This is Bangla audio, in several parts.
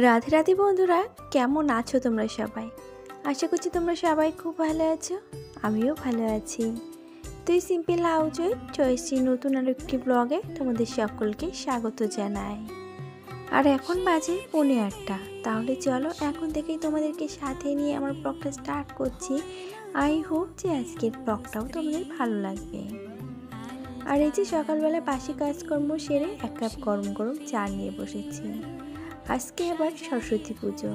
রাধে রাধে বন্ধুরা, কেমন আছো তোমরা সবাই? আশা করছি তোমরা সবাই খুব ভালো আছো। আমিও ভালো আছি। তুই সিম্পল হাউজে চয়েছি নতুন আর একটি ব্লগে তোমাদের সকলকে স্বাগত জানাই। আর এখন বাজে 8:45। তাহলে চলো এখন থেকেই তোমাদেরকে সাথে নিয়ে আমার ব্লগটা স্টার্ট করছি। আই হোপ যে আজকের ব্লগটাও তোমাদের ভালো লাগবে। আর এই যে সকালবেলা বাসি কাজকর্ম সেরে এক কাপ গরম গরম চা নিয়ে বসেছি। আজকে আবার সরস্বতী পুজো।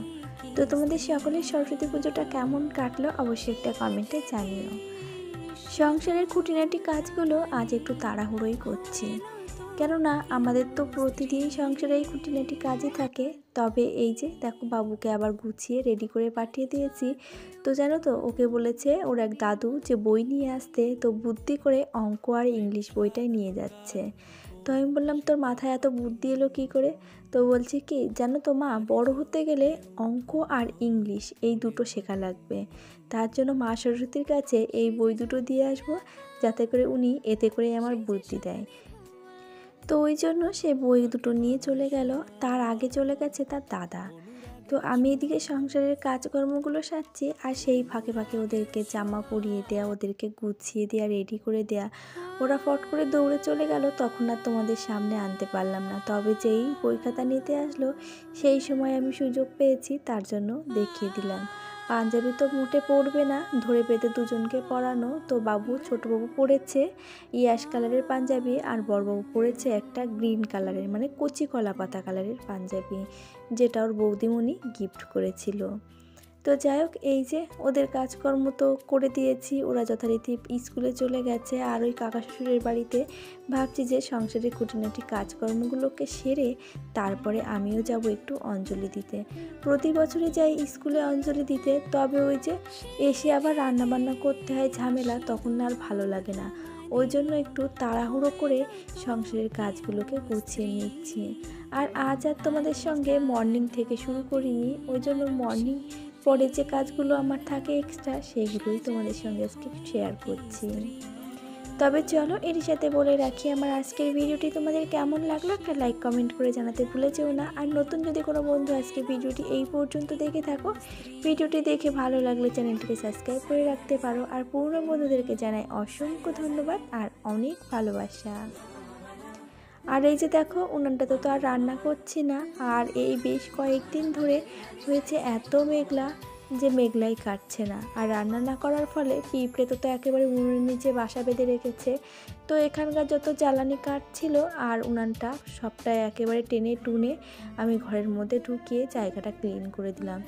তো তোমাদের সকলের সরস্বতী পুজোটা কেমন কাটলো অবশ্যই একটা কমেন্টে জানিও। সংসারের খুঁটিনাটি কাজগুলো আজ একটু তাড়াহুড়োই করছি, কেননা আমাদের তো প্রতিদিন সংসারে এই খুঁটিনাটি কাজই থাকে। তবে এই যে দেখো, বাবুকে আবার গুছিয়ে রেডি করে পাঠিয়ে দিয়েছি। তো জানো তো, ওকে বলেছে ওর এক দাদু যে বই নিয়ে আসতে, তো বুদ্ধি করে অঙ্ক আর ইংলিশ বইটাই নিয়ে যাচ্ছে। তো আমি বললাম, তোর মাথায় এত বুদ্ধি এলো কী করে? তো বলছে কি জানো তো মা, বড় হতে গেলে অঙ্ক আর ইংলিশ এই দুটো শেখা লাগবে। তার জন্য মা সরস্বতীর কাছে এই বই দুটো দিয়ে আসবো, যাতে করে উনি এতে করে আমার বুদ্ধি দেয়। তো ওই জন্য সে বই দুটো নিয়ে চলে গেল। তার আগে চলে গেছে তার দাদা। তো আমি এদিকে সংসারের কাজকর্মগুলো সারছি, আর সেই ফাঁকে ফাঁকে ওদেরকে জামা পরিয়ে দেয়া, ওদেরকে গুছিয়ে দেওয়া, রেডি করে দেয়া। ওরা ফট করে দৌড়ে চলে গেল, তখন আর তোমাদের সামনে আনতে পারলাম না। তবে যেই বই খাতা নিতে আসলো সেই সময় আমি সুযোগ পেয়েছি, তার জন্য দেখিয়ে দিলাম। পাঞ্জাবি তো মোটে পরবে না, ধরে পেতে দুজনকে পরানো। তো বাবু, ছোটোবাবু পরেছে ইয়াশ কালারের পাঞ্জাবি, আর বড়বাবু পরেছে একটা গ্রিন কালারের মানে কচি কলা পাতা কালারের পাঞ্জাবি, যেটা ওর বৌদিমণি গিফট করেছিল। তো যাই হোক, এই যে ওদের কাজকর্ম তো করে দিয়েছি, ওরা যথারীতি স্কুলে চলে গেছে। আর ওই কাকা শ্বশুরের বাড়িতে ভাবছি যে সংসারের খুঁটিনাটি কাজকর্মগুলোকে সেরে তারপরে আমিও যাব একটু অঞ্জলি দিতে। প্রতি বছরই যাই স্কুলে অঞ্জলি দিতে, তবে ওই যে এসে আবার রান্নাবান্না করতে হয়, ঝামেলা, তখন আর ভালো লাগে না। ওই জন্য একটু তাড়াহুড়ো করে সংসারের কাজগুলোকে গুছিয়ে নিচ্ছি। আর আজ আর তোমাদের সঙ্গে মর্নিং থেকে শুরু করিনি, ওই জন্য মর্নিং পরে যে কাজগুলো আমার থাকে এক্সট্রা, সেইগুলোই তোমাদের সঙ্গে আজকে শেয়ার করছি। তবে চলো, এর সাথে বলে রাখি, আমার আজকের ভিডিওটি তোমাদের কেমন লাগলো একটা লাইক কমেন্ট করে জানাতে ভুলে যেও না। আর নতুন যদি কোনো বন্ধু আজকে ভিডিওটি এই পর্যন্ত দেখে থাকো, ভিডিওটি দেখে ভালো লাগলে চ্যানেলটিকে সাবস্ক্রাইব করে রাখতে পারো। আর পুরনো বন্ধুদেরকে জানাই অসংখ্য ধন্যবাদ আর অনেক ভালোবাসা। আর এই যে দেখো, উনানটাতে তো আর রান্না করছি না। আর এই বেশ কয়েকদিন ধরে হয়েছে এত মেঘলা যে মেঘলাই কাটছে না। আর রান্না না করার ফলে পিঁপড়ে তো একেবারে উনুনের নিচে বাসা বেঁধে রেখেছে। তো এখানকার যত জ্বালানি কাঠ ছিল আর উনানটা সবটাই একেবারে টেনে টুনে আমি ঘরের মধ্যে ঢুকিয়ে জায়গাটা ক্লিন করে দিলাম।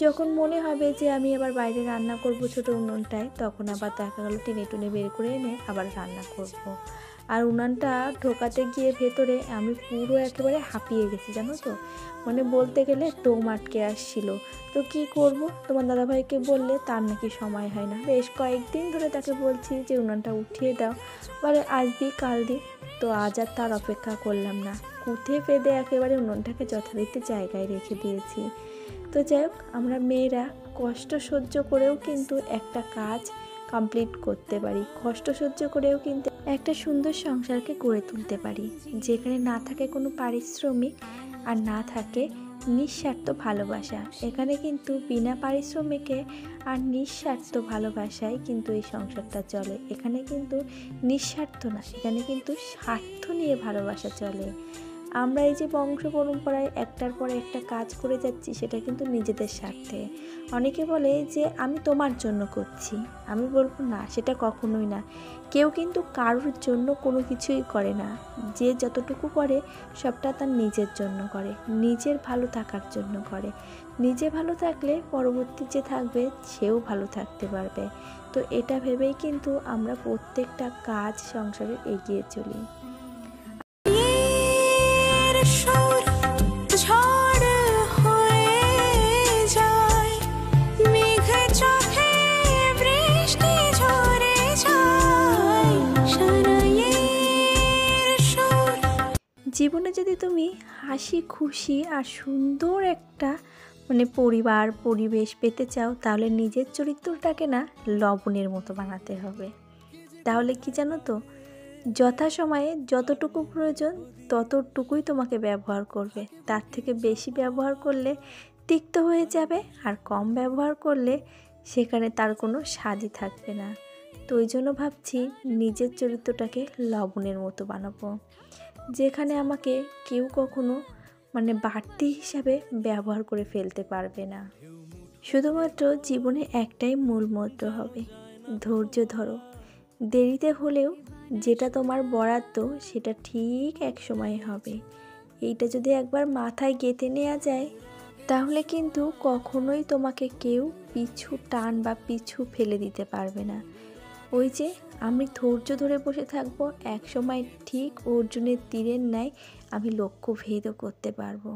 যখন মনে হবে যে আমি আবার বাইরে রান্না করব ছোটো উনুনটায়, তখন আবার দেখা গেলো টেনে টুনে বের করে এনে আবার রান্না করব। আর উনানটা ঢোকাতে গিয়ে ভেতরে আমি পুরো একেবারে হাঁপিয়ে গেছি, জানো তো, মানে বলতে গেলে দম আটকে আসছিল। তো কি করব, তোমার দাদাভাইকে বললে তার নাকি সময় হয় না। বেশ কয়েকদিন ধরে তাকে বলছি যে উনানটা উঠিয়ে দাও, বলে আজ দিই কাল দিই। তো আজ আর তার অপেক্ষা করলাম না, কুথে ফেদে একেবারে উনুনটাকে যথারীতি জায়গায় রেখে দিয়েছি। তো যাই হোক, আমরা মেয়েরা কষ্ট সহ্য করেও কিন্তু একটা কাজ কমপ্লিট করতে পারি, কষ্ট সহ্য করেও কিন্তু একটা সুন্দর সংসারকে গড়ে তুলতে পারি, যেখানে না থাকে কোনো পারিশ্রমিক আর না থাকে নিঃস্বার্থ ভালোবাসা। এখানে কিন্তু বিনা পারিশ্রমিকে আর নিঃস্বার্থ ভালোবাসায় কিন্তু এই সংসারটা চলে। এখানে কিন্তু নিঃস্বার্থ না, এখানে কিন্তু স্বার্থ নিয়ে ভালোবাসা চলে। আমরা এই যে বংশ পরম্পরায় একটার পর একটা কাজ করে যাচ্ছি, সেটা কিন্তু নিজেদের স্বার্থে। অনেকে বলে যে আমি তোমার জন্য করছি, আমি বলবো না, সেটা কখনোই না। কেউ কিন্তু কারোর জন্য কোনো কিছুই করে না। যে যতটুকু করে সবটা তার নিজের জন্য করে, নিজের ভালো থাকার জন্য করে। নিজে ভালো থাকলে পরবর্তী যে থাকবে সেও ভালো থাকতে পারবে। তো এটা ভেবেই কিন্তু আমরা প্রত্যেকটা কাজ সংসারে এগিয়ে চলি। জীবনে যদি তুমি হাসি খুশি আর সুন্দর একটা পরিবার পরিবেশ পেতে চাও, তাহলে নিজের চরিত্রটাকে না লবণের মতো বানাতে হবে। তাহলে কি জানো তো, যথাসময়ে যতটুকু প্রয়োজন ততটুকুই তোমাকে ব্যবহার করবে, তার থেকে বেশি ব্যবহার করলে তিক্ত হয়ে যাবে, আর কম ব্যবহার করলে সেখানে তার কোনো স্বাদই থাকবে না। তো ওই জন্য ভাবছি নিজের চরিত্রটাকে লবণের মতো বানাবো, যেখানে আমাকে কেউ কখনো বাড়তি হিসাবে ব্যবহার করে ফেলতে পারবে না। শুধুমাত্র জীবনে একটাই মূল মন্ত্র হবে, ধৈর্য ধরো। দেরিতে হলেও যেটা তোমার বরাদ্দ সেটা ঠিক এক সময়ে হবে। এইটা যদি একবার মাথায় গেঁথে নেওয়া যায় তাহলে কিন্তু কখনোই তোমাকে কেউ পিছু টান বা পিছু ফেলে দিতে পারবে না। ওই যে আমি ধৈর্য ধরে বসে থাকবো, এক সময় ঠিক অর্জুনের তীরের ন্যায় আমি লক্ষ্য ভেদও করতে পারবো।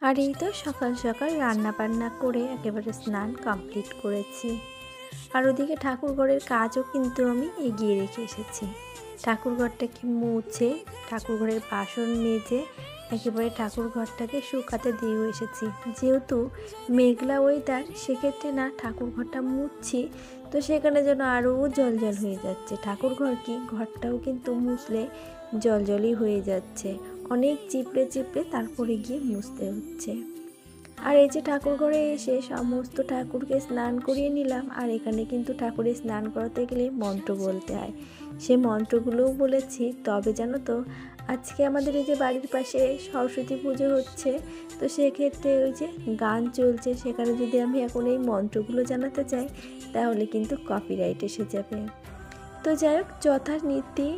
আর এই তো সকাল সকাল রান্না বান্না করে একেবারে স্নান কমপ্লিট করেছি। আর ওদিকে ঠাকুরঘরের কাজও কিন্তু আমি এগিয়ে রেখে এসেছি। ঠাকুরঘরটাকে মুছে ঠাকুরঘরের বাসন মেজে একেবারে ঠাকুরঘরটাকে শুকাতে দিয়েও এসেছি। যেহেতু মেঘলা ওয়েদার, সেক্ষেত্রে না ঠাকুরঘরটা মুছছি তো সেখানে যেন আরও জলজল হয়ে যাচ্ছে। ঠাকুরঘর কি, ঘরটাও কিন্তু মুছলে জলজলই হয়ে যাচ্ছে, অনেক চিপড়ে চিপড়ে তারপরে গিয়ে মুছতে হচ্ছে। আর এই যে ঠাকুরঘরে এসে সমস্ত ঠাকুরকে স্নান করিয়ে নিলাম। আর এখানে কিন্তু ঠাকুরের স্নান করাতে গেলে মন্ত্র বলতে হয়, সে মন্ত্রগুলোও বলেছি। তবে জানো তো আজকে আমাদের এই যে বাড়ির পাশে সরস্বতী পুজো হচ্ছে, তো সেক্ষেত্রে ওই যে গান চলছে, সেখানে যদি আমি এখন এই মন্ত্রগুলো জানাতে চাই তাহলে কিন্তু কপিরাইট এসে যাবে। তো যাই হোক, যথারীতি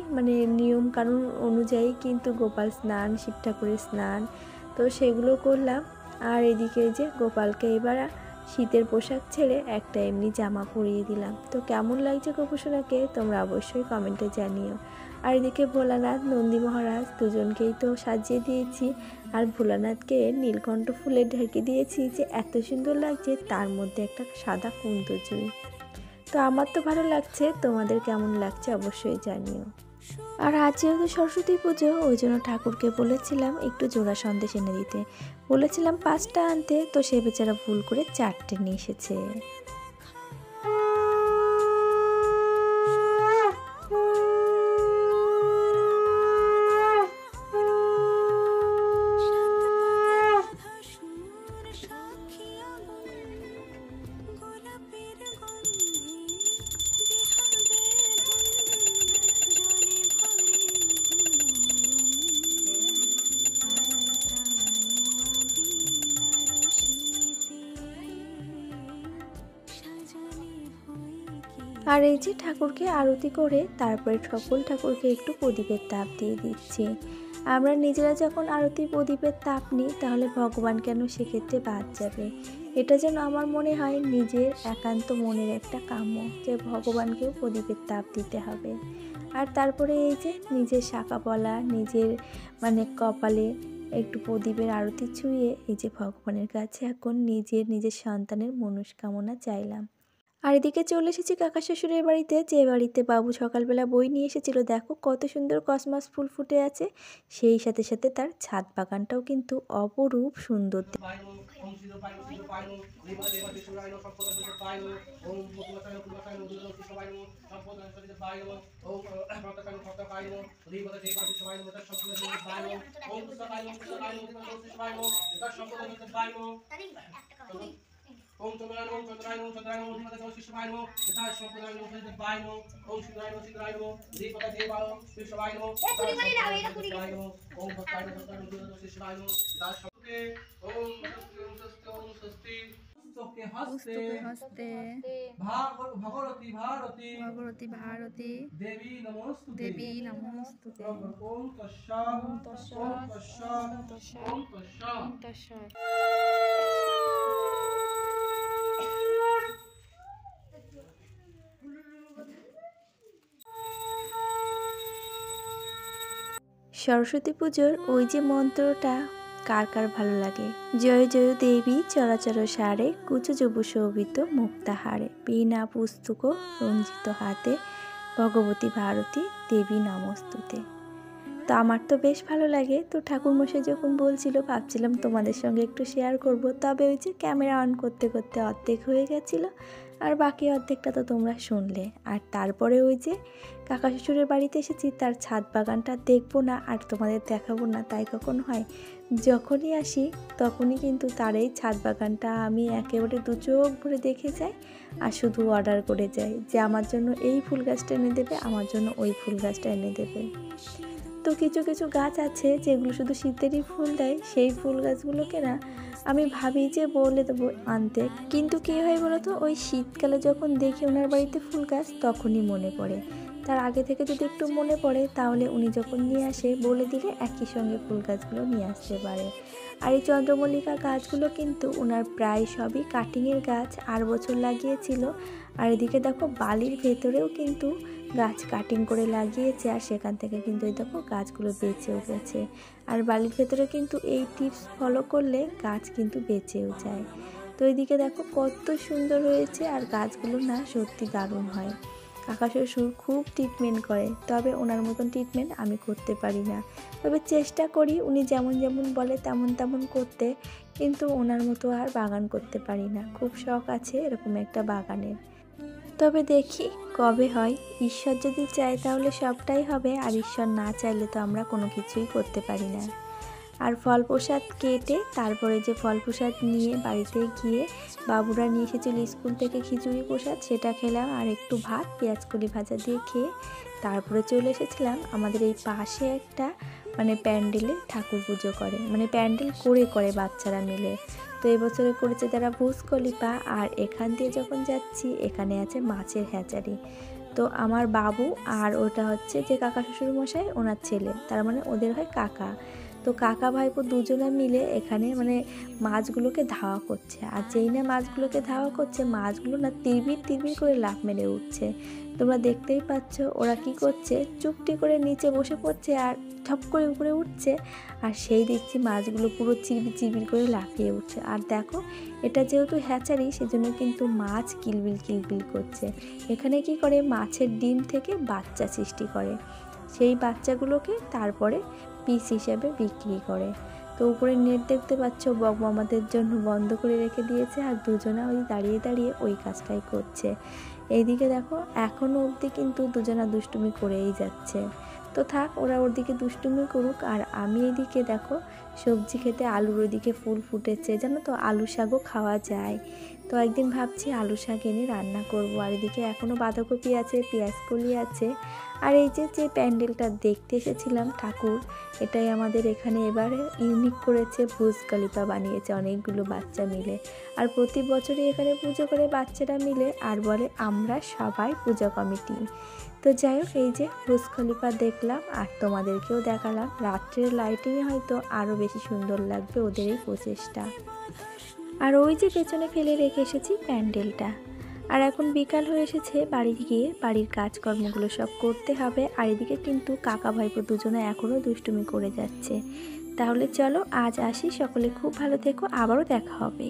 নিয়ম কানুন অনুযায়ী কিন্তু গোপাল স্নান, শিব ঠাকুরের স্নান, তো সেগুলো করলাম। আর এদিকে যে গোপালকে এবার শীতের পোশাক ছেড়ে একটা এমনি জামা পরিয়ে দিলাম। তো কেমন লাগছে গোপুসোনাকে তোমরা অবশ্যই কমেন্টে জানিও। আর এদিকে ভোলানাথ, নন্দী মহারাজ দুজনকেই তো সাজিয়ে দিয়েছি। আর ভোলানাথকে নীলকণ্ঠ ফুলে ঢেকে দিয়েছি, যে এত সুন্দর লাগছে, তার মধ্যে একটা সাদা কুন্দজুই। তো আমার তো ভালো লাগছে, তোমাদের কেমন লাগছে অবশ্যই জানিও। আর আজ যেহেতু সরস্বতী পুজো, ওই জন্য ঠাকুরকে বলেছিলাম একটু জোড়া সন্দেশ এনে দিতে। বলেছিলাম 5টা আনতে, তো সে বেচারা ভুল করে 4টে নিয়ে এসেছে। আর এই যে ঠাকুরকে আরতি করে তারপরে সকল ঠাকুরকে একটু প্রদীপের তাপ দিয়ে দিচ্ছি। আমরা নিজেরা যখন আরতি প্রদীপের তাপ নিই তাহলে ভগবান কেন সেক্ষেত্রে বাদ যাবে। এটা যেন আমার মনে হয় নিজের একান্ত মনের একটা কাম্য, যে ভগবানকেও প্রদীপের তাপ দিতে হবে। আর তারপরে এই যে নিজের শাখা পলা, নিজের কপালে একটু প্রদীপের আরতি ছুঁয়ে এই যে ভগবানের কাছে এখন নিজের সন্তানের মনস্কামনা চাইলাম। আর এদিকে চলে এসেছি কাকা শ্বশুরের বাড়িতে, যে বাড়িতে বাবু সকালবেলা বই নিয়ে এসেছিল। দেখো কত সুন্দর কসমস ফুল ফুটে আছে, সেই সাথে সাথে তার ছাদ বাগানটাও কিন্তু অপরূপ সুন্দর। ওম চন্দ্রায় নমঃ চন্দ্রায় নমঃ চন্দ্রায় নমঃ ধীমতে নমঃ শিশবায় নমঃ যথায় সম্প্রদায় নমঃ শিশবায় নমঃ ওম শিবায় নমঃ শিবায় নমঃ ধীমতে দেবায় নমঃ শিশবায় নমঃ শিশবায় নমঃ ওম ভক্তায় নমঃ ভক্তায় নমঃ শিশবায় নমঃ যথায় সম্পকে ওম স্বস্তি ওম স্বস্তি পুস্তকে হস্তে ভগবতী ভারতী দেবী নমস্তুতে ওম তস্যাৎ ওম তস্যাৎ। সরস্বতী পুজোর ওই যে মন্ত্রটা কার কার ভালো লাগে। জয় জয় দেবী চরাচর সারে কুচু যুব শোভিত মুক্তাহারে বিনা পুস্তক রঞ্জিত হাতে ভগবতী ভারতী দেবী নমস্তুতে। তো আমার তো বেশ ভালো লাগে। তো ঠাকুরমশাই যখন বলছিল ভাবছিলাম তোমাদের সঙ্গে একটু শেয়ার করব, তবে ওই যে ক্যামেরা অন করতে করতে অর্ধেক হয়ে গেছিলো, আর বাকি অর্ধেকটা তো তোমরা শুনলে। আর তারপরে ওই যে কাকা শ্বশুরের বাড়িতে এসেছি, তার ছাদ বাগানটা দেখবো না আর তোমাদের দেখাবো না তাই কখন হয়? যখনই আসি তখনই কিন্তু তার এই ছাদ বাগানটা আমি একেবারে দু চোখ ভরে দেখে যাই আর শুধু অর্ডার করে যাই যে আমার জন্য এই ফুল গাছটা এনে দেবে, আমার জন্য ওই ফুল গাছটা এনে দেবে। তো কিছু কিছু গাছ আছে যেগুলো শুধু শীতেরই ফুল দেয়, সেই ফুল গাছগুলোকে না আমি ভাবি যে বলে দেবো আনতে, কিন্তু কী হয় বলো তো, ওই শীতকালে যখন দেখি ওনার বাড়িতে ফুল গাছ তখনই মনে পড়ে। তার আগে থেকে যদি একটু মনে পড়ে তাহলে উনি যখন নিয়ে আসে বলে দিলে একই সঙ্গে ফুল গাছগুলো নিয়ে আসতে পারে। আর এই চন্দ্রমল্লিকা গাছগুলো কিন্তু ওনার প্রায় সবই কাটিংয়ের গাছ, আর বছর লাগিয়েছিল। আর এদিকে দেখো বালির ভেতরেও কিন্তু গাছ কাটিং করে লাগিয়েছে, আর সেখান থেকে কিন্তু এই দেখো গাছগুলো বেঁচেও গেছে। আর বালির ভেতরে কিন্তু এই টিপস ফলো করলে গাছ কিন্তু বেঁচেও যায়। তো এইদিকে দেখো কত সুন্দর হয়েছে, আর গাছগুলো না সত্যি দারুণ হয়। কাকা শ্বশুর খুব ট্রিটমেন্ট করে, তবে ওনার মতন ট্রিটমেন্ট আমি করতে পারি না। তবে চেষ্টা করি উনি যেমন যেমন বলে তেমন তেমন করতে, কিন্তু ওনার মতো আর বাগান করতে পারি না। খুব শখ আছে এরকম একটা বাগানের, তবে দেখি কবে হয়। ঈশ্বর যদি চায় তাহলে সবটাই হবে, আর ঈশ্বর না চাইলে তো আমরা কোনো কিছুই করতে পারি না। আর ফল প্রসাদ কেটে তারপরে যে ফল প্রসাদ নিয়ে বাড়িতে গিয়ে বাবুরা নিয়ে এসেছিল স্কুল থেকে খিচুড়ি প্রসাদ, সেটা খেলাম আর একটু ভাত পেঁয়াজকলি ভাজা দিয়ে খেয়ে তারপরে চলে এসেছিলাম আমাদের এই পাশে একটা প্যান্ডেলে ঠাকুর পুজো করে, প্যান্ডেল করে বাচ্চারা মিলে। তো এবছরে করেছে তারা ভুসকলিপা। আর এখান দিয়ে যখন যাচ্ছি এখানে আছে মাছের হ্যাচারি। তো আমার বাবু আর ওটা হচ্ছে যে কাকা শ্বশুর মশাই ওনার ছেলে, তার ওদের হয় কাকা। তো কাকা ভাইপো দুজনে মিলে এখানে মাছগুলোকে ধাওয়া করছে। আর যেই না মাছগুলোকে ধাওয়া করছে, মাছগুলো না তিরবির তিরবির করে লাফ মেরে উঠছে। তোমরা দেখতেই পাচ্ছ ওরা কি করছে, চুপটি করে নিচে বসে পড়ছে আর ঠপ করে উপরে উঠছে। আর সেই দেখছি মাছগুলো পুরো চিরবির চিরবির করে লাফিয়ে উঠছে। আর দেখো এটা যেহেতু হ্যাচারি, সেজন্য কিন্তু মাছ কিলবিল কিলবিল করছে। এখানে কি করে, মাছের ডিম থেকে বাচ্চা সৃষ্টি করে, সেই বাচ্চাগুলোকে তারপরে পিস হিসেবে বিক্রি করে। তো উপরে নেট দেখতে পাচ্ছ বকমামাদের জন্য বন্ধ করে রেখে দিয়েছে, আর দুজনা ওই দাঁড়িয়ে দাঁড়িয়ে ওই কাজটাই করছে। এইদিকে দেখো এখনও অবধি কিন্তু দুজনা দুষ্টুমি করেই যাচ্ছে। তো থাক, ওরা ওর দিকে দুষ্টুমি করুক, আর আমি এইদিকে দেখো সবজি খেতে আলুর ওইদিকে ফুল ফুটেছে, জানো তো আলু শাকও খাওয়া যায়। তো একদিন ভাবছি আলু শাক এনে রান্না করব। আর এদিকে এখনও বাঁধাকপি আছে, পেঁয়াজকলি আছে। আর এই যে প্যান্ডেলটা দেখতে এসেছিলাম ঠাকুর, এটাই আমাদের এখানে এবারে ইউনিক করেছে, ভুসকলিপা বানিয়েছে অনেকগুলো বাচ্চা মিলে। আর প্রতি বছরই এখানে পুজো করে বাচ্চারা মিলে, আর বলে আমরা সবাই পূজা কমিটি। তো যাই হোক, এই যে ভুসকলিপা দেখলাম আর তোমাদেরকেও দেখালাম। রাত্রের লাইটিংয়ে হয়তো আরও বেশি সুন্দর লাগবে ওদের এই প্রচেষ্টা। আর ওই যে পেছনে ফেলে রেখে এসেছি প্যান্ডেলটা। আর এখন বিকাল হয়ে এসেছে, বাড়ি গিয়ে বাড়ির কাজকর্মগুলো সব করতে হবে। আর এদিকে কিন্তু কাকা ভাইপো দুজনে এখনও দুষ্টুমি করে যাচ্ছে। তাহলে চলো আজ আসি, সকলে খুব ভালো থেকো, আবারও দেখা হবে।